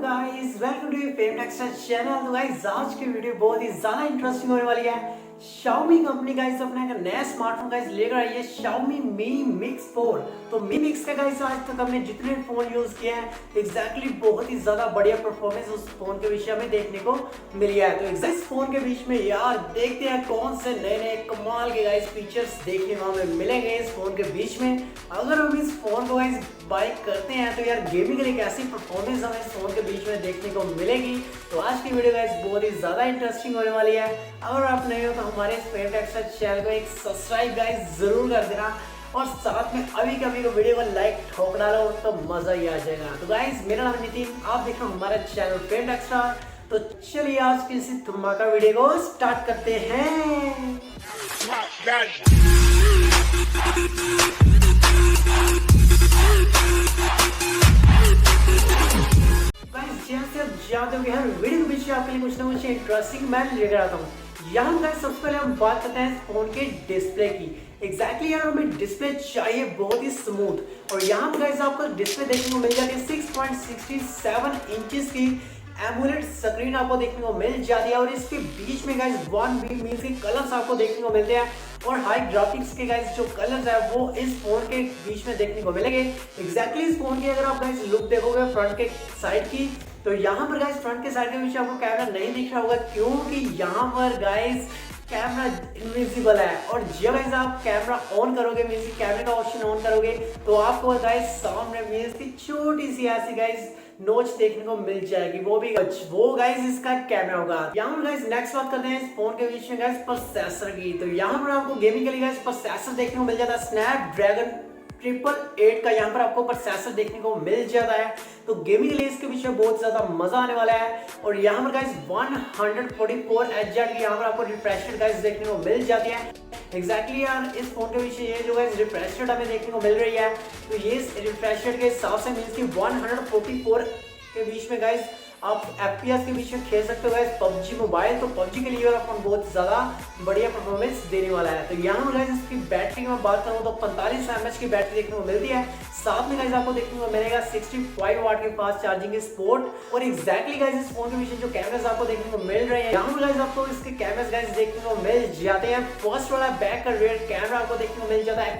Guys, welcome to fame extra channel. तो guys आज की वीडियो बहुत ही ज्यादा इंटरेस्टिंग होने वाली है। Xiaomi कंपनी गाइस अपना एक नया स्मार्टफोन गाइस लेकर आई है, Xiaomi Mi Mix 4। तो Mi Mix का गाइस आज तक हमने जितने फोन यूज किए हैं एग्जैक्टली बहुत ही ज्यादा बढ़िया परफॉर्मेंस उस फोन के विषय में देखने को मिली है। तो इस फोन के बीच में यार देखते हैं कौन से नए नए कमाल के गाइस फीचर्स देखने को हमें मिलेंगे इस फोन के बीच में। अगर हम इस फोन को गाइस बाय करते हैं तो यार गेमिंग के लिए कैसी परफॉर्मेंस हमें इस फोन के बीच में देखने को मिलेगी। तो आज की वीडियो गाइस बहुत ही ज्यादा इंटरेस्टिंग होने वाली है। अगर आप नए हो तो हमारे इस फेम एक्स्ट्रा चैनल को एक सब्सक्राइब गाइस जरूर कर देना और साथ में अभी कभी को वीडियो को लाइक ठोक डालो तो मजा ही आ जाएगा। तो गाइस मेरा नाम नितिन, आप देख रहे हो हमारा चैनल फेम एक्स्ट्रा। तो चलिए आज की इसी धमाका वीडियो को स्टार्ट करते हैं। जैसे आप जानते हो कि हर वीडियो के पीछे आपके लिए कुछ ना कुछ इंटरेस्टिंग मैं लेकर आता हूँ। यहाँ गाइस सबसे पहले हम बात करते हैं फोन के डिस्प्ले की। एग्जैक्टली यार हमें डिस्प्ले चाहिए बहुत ही स्मूथ, और यहाँ पर गाइस आपको डिस्प्ले देखने को मिल जाती है 6.67 इंचेस की एमोलेड स्क्रीन आपको देखने को मिल जाती है। और इसके बीच में गाइस 1B मीन्स के कलर्स आपको देखने को मिलते हैं, और हाई ग्राफिक्स के गाइस जो कलर्स है वो इस फोन के बीच में देखने को मिलेंगे। एग्जैक्टली इस फोन की अगर आप गाइस लुक देखोगे फ्रंट के साइड की, तो यहाँ पर गाइस फ्रंट के साइड के बीच आपको कैमरा नहीं दिख रहा होगा क्योंकि यहाँ पर गाइस कैमरा इनविजिबल है। और जब गाइस आप कैमरा ऑन करोगे मींस की कैमरे का ऑप्शन ऑन करोगे तो आपको गाइस सामने मींस की छोटी सी ऐसी गाइस नोच देखने को मिल जाएगी, वो गाइस इसका कैमरा होगा। यहाँ पर गाइस नेक्स्ट बात करते हैं इस फोन के बीच में गाइस प्रोसेसर की। तो यहाँ पर आपको गेमिंग के लिए गाइस प्रोसेसर देखने को मिल जाता है स्नैपड्रैगन 888 का यहाँ पर आपको प्रोसेसर देखने को मिल जाता है। तो गेमिंग के लिए इसके पीछे बहुत ज्यादा मजा आने वाला है। और यहाँ पर गाइस 144 Hz की यहाँ पर आपको रिफ्रेश रेट गाइस देखने को मिल जाती है। एग्जैक्टली यार इस फोन के पीछे ये जो गाइस रिफ्रेश रेट हमें देखने को मिल रही है, तो ये रिफ्रेश रेट के हिसाब से मींस की 144 के बीच में गाइस आप FPS के बीच में खेल सकते हो गाइस PUBG मोबाइल। तो PUBG के लिए वाला फोन बहुत ज्यादा बढ़िया परफॉर्मेंस देने वाला है। तो यहाँ पर गाइस इसकी बैटरी की मैं बात करूँ तो 45 mAh की बैटरी देखने को मिलती है। साथ में गाइस आपको देखने को मिलेगा 65 वाट की फास्ट चार्जिंग की सपोर्ट। और एग्जैक्टली गाइस इस फोन के पीछे जो कैमरास आपको देखने को मिल रहे हैं, यहाँ पर गाइस आपको इसके कैमरास गाइस देखने को मिल जाते हैं। फर्स्ट वाला बैक का रेयर कैमरा आपको देखने को मिल जाता है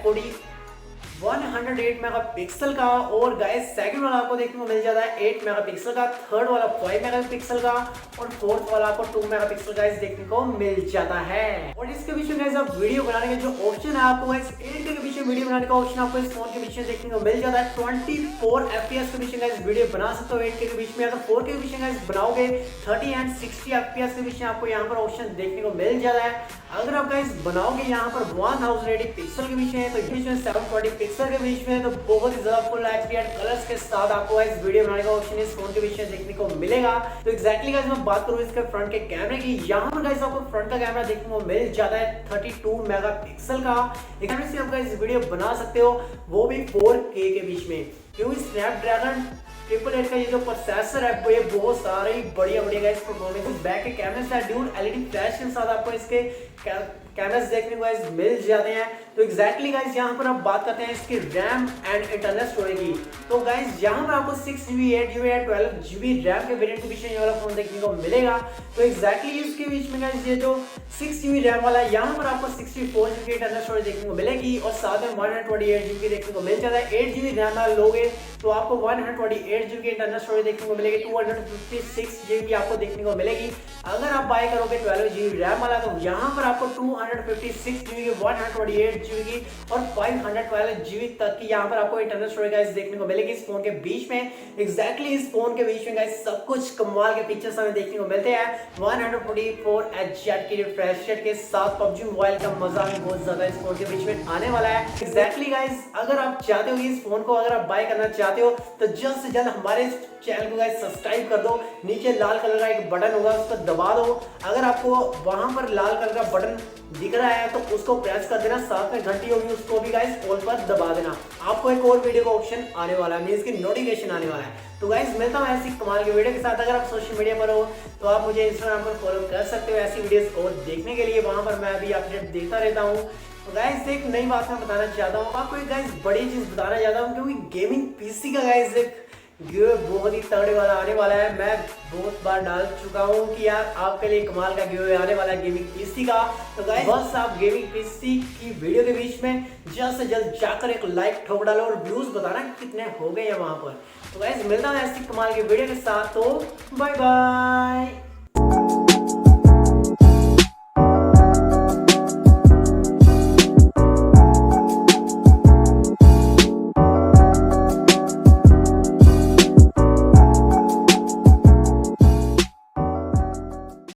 108 मेगापिक्सल का, और गाइस सेकंड वाला आपको देखने को मिल जाता है 8 मेगापिक्सल का, थर्ड वाला 5 मेगापिक्सल का, और फोर्थ वाला आपको 2 मेगापिक्सल गाइस देखने को मिल जाता है। और इसके पीछे गाइस आप वीडियो बनाने का जो ऑप्शन है आपको गाइस 8K के पीछे वीडियो बनाने का ऑप्शन आपको इस फोन के पीछे देखने को मिल जाता है। 24 FPS के पीछे गाइस वीडियो बना सकते हो 8K के बीच में। अगर 4K के पीछे गाइस बनाओगे 30 एंड 60 FPS के पीछे आपको यहाँ पर ऑप्शन देखने को मिल जाता है। अगर आप गाइस बनाओगे यहाँ पर 1080 पिक्सल के बीच में, तो बीच में 720 पिक्सल के बीच में, तो बहुत ही ज्यादा फुल एचडी कलर्स के साथ आपको गाइस वीडियो बनाने का ऑप्शन इस फोन के बीच में देखने को मिलेगा। तो एग्जैक्टली गाइस मैं बात करूँ इसके फ्रंट के कैमरे की, यहाँ पर गाइस आपको फ्रंट का कैमरा देखने को मिल जाता है 32 मेगापिक्सल का। कैमरे से आप गाइस वीडियो बना सकते हो, वो भी 4K के बीच में, क्योंकि स्नैपड्रैगन 888 का ये जो प्रोसेसर है वो ये बहुत सारे बढ़िया गाइस परफॉर्मेंस बैक के कैमरे से ड्यूल एलईडी फ्लैश के साथ आपको इसके कैमरास देखने को गाइस मिल जाते हैं। तो एग्जैक्टली गाइस यहाँ पर आप बात करते हैं इसकी रैम एंड इंटरनल स्टोरेज की। तो गाइस यहाँ पर आपको 6GB 8GB या 12GB रैम के वेरिएंट के बीच में ये वाला फोन देखने को मिलेगा। तो एग्जैक्टली इसके बीच में गाइस ये जो 6GB रैम वाला है यहाँ पर आपको 64GB इंटरनल स्टोरेज देखने को मिलेगी, और साथ में 128GB देखने को मिल जाता है। 8GB रैम वाला लोगे तो आपको 128GB इंटरनल स्टोरेज देखने को मिलेगी, 256GB आपको देखने को मिलेगी। अगर आप बाय करोगे 12GB रैम वाला तो यहाँ पर आपको 256GB की 128GB की और 512GB तक की यहाँ पर आपको इंटरनल स्टोरेज गाइस देखने को मिलेगी इस फोन के बीच में। एग्जैक्टली इस फोन के बीच में गाइस सब कुछ कमाल के फीचर्स हमें देखने को मिलते हैं। 144 Hz की रिफ्रेश रेट के साथ PUBG मोबाइल का मजा भी बहुत ज्यादा इस फोन के बीच में आने वाला है। एग्जैक्टली गाइस अगर आप चाहते हो इस फोन को अगर आप बाय करना चाहते हो तो जल्द से जल्द हमारे चैनल को गाइस सब्सक्राइब कर दो। नीचे लाल कलर का एक बटन होगा उस पर दबा दो। अगर आपको वहां पर लाल कलर का बटन दिख रहा है तो उसको प्रेस कर देना, साथ में घंटी होगी उसको भी गाइस ऑल पर दबा देना। आपको एक और वीडियो का ऑप्शन आने वाला है, मींस की नोटिफिकेशन आने वाला है। तो गाइस मिलता हूं ऐसी कमाल की वीडियो के साथ। अगर आप सोशल मीडिया पर हो तो आप मुझे इंस्टाग्राम पर फॉलो कर सकते हो ऐसी वीडियोस और देखने के लिए, वहां पर मैं अभी अपडेट देता रहता हूँ। तो गाइस एक नई बात मैं बताना चाहता हूँ आपको, एक गाइस बड़ी चीज बताना चाहता हूँ, क्योंकि गेमिंग पीसी का गाइस एक ये बहुत ही तगड़े वाला आने वाला है। मैं बहुत बार डाल चुका हूँ कि यार आपके लिए कमाल का गिव आने वाला है गेमिंग पीसी का। तो गाइस बस आप गेमिंग पीसी की वीडियो के बीच में जल्द से जल्द जाकर एक लाइक ठोक डालो और व्यूज बताना कितने हो गए हैं वहां पर। तो गाइस मिलता है ऐसी कमाल की वीडियो के साथ, तो बाय बाय।